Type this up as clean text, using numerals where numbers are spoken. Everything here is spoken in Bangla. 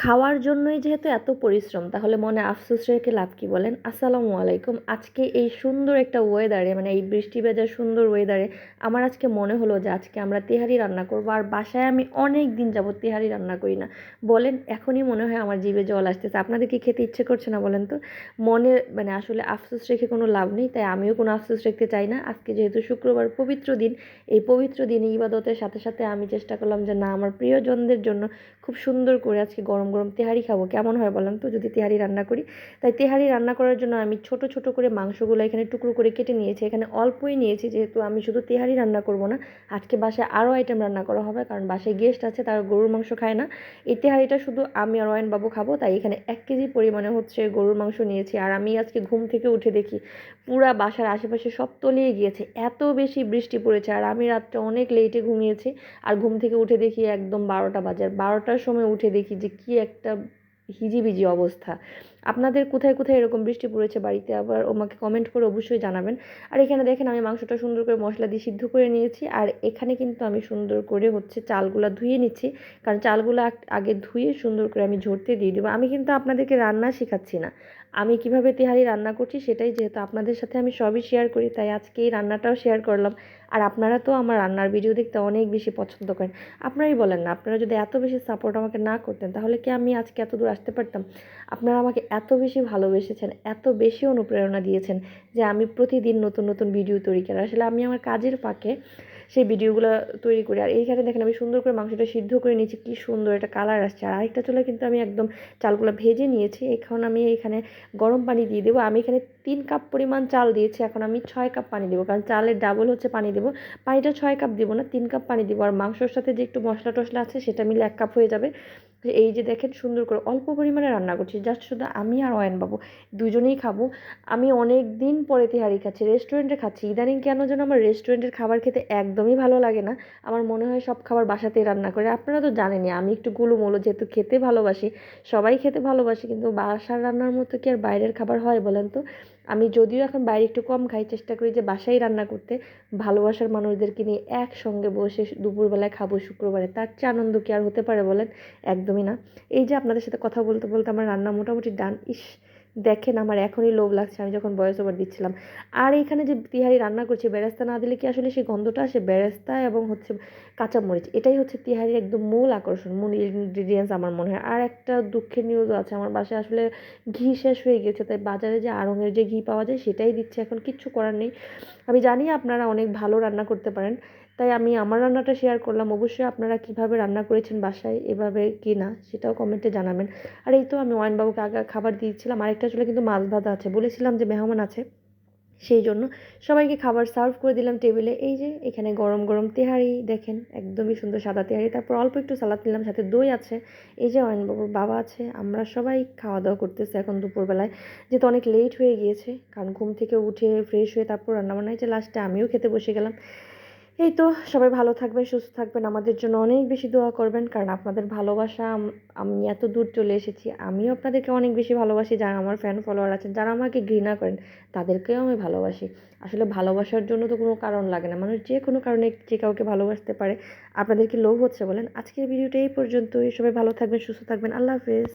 খাওয়ার জন্যই যেহেতু এত পরিশ্রম, তাহলে মনে আফসোস রেখে লাভ কি বলেন? আসসালামু আলাইকুম। আজকে এই সুন্দর একটা ওয়েদারে, মানে এই বৃষ্টি ভেজা সুন্দর ওয়েদারে আমার আজকে মনে হলো যে আজকে আমরা তেহারি রান্না করব। আর বাসায় আমি অনেক দিন যাবত তেহারি রান্না করি না। বলেন, এখনই মনে হয় আমার জিভে জল আসতেছে। আপনাদের কি খেতে ইচ্ছে করছে না বলেন তো? মনে মানে আসলে আফসোস রেখে কোনো লাভ নেই, তাই আমিও কোনো আফসোস রাখতে চাই না। আজকে যেহেতু শুক্রবার পবিত্র দিন, এই পবিত্র দিনে ইবাদতের সাথে সাথে আমি চেষ্টা করলাম যে না, আমার প্রিয়জনদের জন্য খুব সুন্দর করে আজকে গরম গরম তেহারি খাবো। কেমন হয় বলেন তো যদি তেহারি রান্না করি? তাই তেহারি রান্না করার জন্য আমি ছোট ছোট করে মাংসগুলো এখানে টুকরো করে কেটে নিয়েছি। এখানে অল্পই নিয়েছি, যেহেতু আমি শুধু তেহারি রান্না করব না, আজকে বাসায় আরও আইটেম রান্না করা হবে, কারণ বাসায় গেস্ট আছে, তারা গরুর মাংস খায় না। এই তেহারিটা শুধু আমি আর অয়ন বাবু খাবো, তাই এখানে 1 কেজি পরিমাণে হচ্ছে গরুর মাংস নিয়েছি। আর আমি আজকে ঘুম থেকে উঠে দেখি পুরা বাসার আশেপাশে সব তলিয়ে গিয়েছে, এত বেশি বৃষ্টি পড়েছে। আর আমি রাত্রে অনেক লেটে ঘুমিয়েছি, আর ঘুম থেকে উঠে দেখি একদম 12টা বাজে। আর 12টার সময় উঠে দেখি যে কি একটা হিজিবিজি অবস্থা। আপনাদের কোথায় কোথায় এরকম বৃষ্টি পড়েছে বাড়িতে, আবার আমাকে কমেন্ট করে অবশ্যই জানাবেন। আর এখানে দেখেন আমি মাংসটা সুন্দর করে মশলা দিয়ে সিদ্ধ করে নিয়েছি। আর এখানে কিন্তু আমি সুন্দর করে হচ্ছে চালগুলা ধুয়ে নিচ্ছি, কারণ চালগুলো আগে ধুয়ে সুন্দর করে আমি ঝরতে দিয়ে দেবো। আমি কিন্তু আপনাদেরকে রান্না শেখাচ্ছি না, আমি কিভাবে তেহারি রান্না করছি সেটাই, যেহেতু আপনাদের সাথে আমি সবই শেয়ার করি, তাই আজকে এই রান্নাটাও শেয়ার করলাম। আর আপনারা তো আমার রান্নার ভিডিও দেখতে অনেক বেশি পছন্দ করেন। আপনারাই বলেন না, আপনারা যদি এত বেশি সাপোর্ট আমাকে না করতেন, তাহলে কি আমি আজকে এত দূর আসতে পারতাম? আপনারা আমাকে এত বেশি ভালোবেসেছেন, এত বেশি অনুপ্রেরণা দিয়েছেন যে আমি প্রতিদিন নতুন নতুন ভিডিও তৈরি করি। আসলে আমি আমার কাজের ফাঁকে সেই ভিডিওগুলো তৈরি করি। আর এইখানে দেখেন আমি সুন্দর করে মাংসটা সিদ্ধ করে নিয়েছি, কি সুন্দর একটা কালার আসছে। আর আরেকটা চুলা কিন্তু আমি একদম চালগুলো ভেজে নিয়েছি। এখন আমি এখানে গরম পানি দিয়ে দেবো। আমি এখানে 3 কাপ পরিমাণ চাল দিয়েছি, এখন আমি 6 কাপ পানি দেবো, কারণ চালের ডাবল হচ্ছে পানি দেবো। পানিটা 6 কাপ দিব না, 3 কাপ পানি দিব। আর মাংসর সাথে যে একটু মশলা টশলা আছে সেটা মিলে 1 কাপ হয়ে যাবে। এই যে দেখেন সুন্দর করে অল্প পরিমাণে রান্না করছি, জাস্ট শুধু আমি আর অয়ন বাবু দুজনেই খাবো। আমি অনেক দিন পরে তেহারি খাচ্ছি, রেস্টুরেন্টে খাচ্ছি। ইদানিং কেন যেন আমার রেস্টুরেন্টের খাবার খেতে একদমই ভালো লাগে না। আমার মনে হয় সব খাবার বাসাতেই রান্না করে। আপনারা তো জানেনই আমি একটু গুলুমুলু, যেহেতু খেতে ভালোবাসি, সবাই খেতে ভালোবাসি, কিন্তু বাসার রান্নার মতো কি আর বাইরের খাবার হয় বলেন তো? আমি যদিও এখন বাইরে একটু কম খাই, চেষ্টা করি যে বাসায় রান্না করতে, ভালোবাসার মানুষদেরকে নিয়ে একসঙ্গে বসে দুপুরবেলায় খাবো শুক্রবারে, তার চেয়ে আনন্দ কি আর হতে পারে বলেন? একদমই না। এই যে আপনাদের সাথে কথা বলতে বলতে আমার রান্না মোটামুটি ডান। ইস, দেখেন আমার এখনই লোভ লাগছে, আমি যখন ভয়েস ওভার দিচ্ছিলাম। আর এখানে যে তিহারি রান্না করছি, বেরেস্তা না দিলে কি আসলে সেই গন্ধটা আসে? বেরেস্তা এবং হচ্ছে কাঁচামরিচ, এটাই হচ্ছে তিহারির একদম মূল আকর্ষণ, মূল ইনগ্রিডিয়েন্টস আমার মনে হয়। আর একটা দুঃখের নিউজও আছে, আমার বাসায় আসলে ঘি শেষ হয়ে গেছে, তাই বাজারে যে আড়ঙের যে ঘি পাওয়া যায় সেটাই দিচ্ছে, এখন কিচ্ছু করার নেই। আমি জানি আপনারা অনেক ভালো রান্না করতে পারেন, তাই আমি আমার রান্নাটা শেয়ার করলাম। অবশ্যই আপনারা কিভাবে রান্না করেছেন বাসায়, এভাবে কি না সেটাও কমেন্টে জানাবেন। আর এই তো আমি ওয়াইনবাবুকে আগে খাবার দিয়েছিলাম, আরেকটা চুলা কিন্তু মাছ ভাজা আছে, বলেছিলাম যে মেহমান আছে, সেই জন্য সবাইকে খাবার সার্ভ করে দিলাম টেবিলে। এই যে এখানে গরম গরম তেহারি দেখেন, একদমই সুন্দর সাদা তেহারি, তারপর অল্প একটু সালাদ নিলাম, সাথে দই আছে। এই যে অয়নবাবুর বাবা আছে, আমরা সবাই খাওয়া দাওয়া করতেছি এখন দুপুরবেলায়, যেহেতু অনেক লেট হয়ে গিয়েছে, কারণ ঘুম থেকে উঠে ফ্রেশ হয়ে তারপর রান্নাবান্না হয়েছে, লাস্টে আমিও খেতে বসে গেলাম। এই তো, সবাই ভালো থাকবেন, সুস্থ থাকবেন, আমাদের জন্য অনেক বেশি দোয়া করবেন, কারণ আপনাদের ভালোবাসা আমি এত দূর চলে এসেছি। আমিও আপনাদেরকে অনেক বেশি ভালোবাসি, যারা আমার ফ্যান ফলোয়ার আছেন, যারা আমাকে ঘৃণা করেন, তাদেরকেও আমি ভালোবাসি। আসলে ভালোবাসার জন্য তো কোনো কারণ লাগে না, মানুষ যে কোনো কারণে যে কাউকে ভালোবাসতে পারে। আপনাদের কি লোভ হচ্ছে বলেন? আজকের ভিডিওটা এই পর্যন্তই। সবাই ভালো থাকবেন, সুস্থ থাকবেন, আল্লাহ হাফেজ।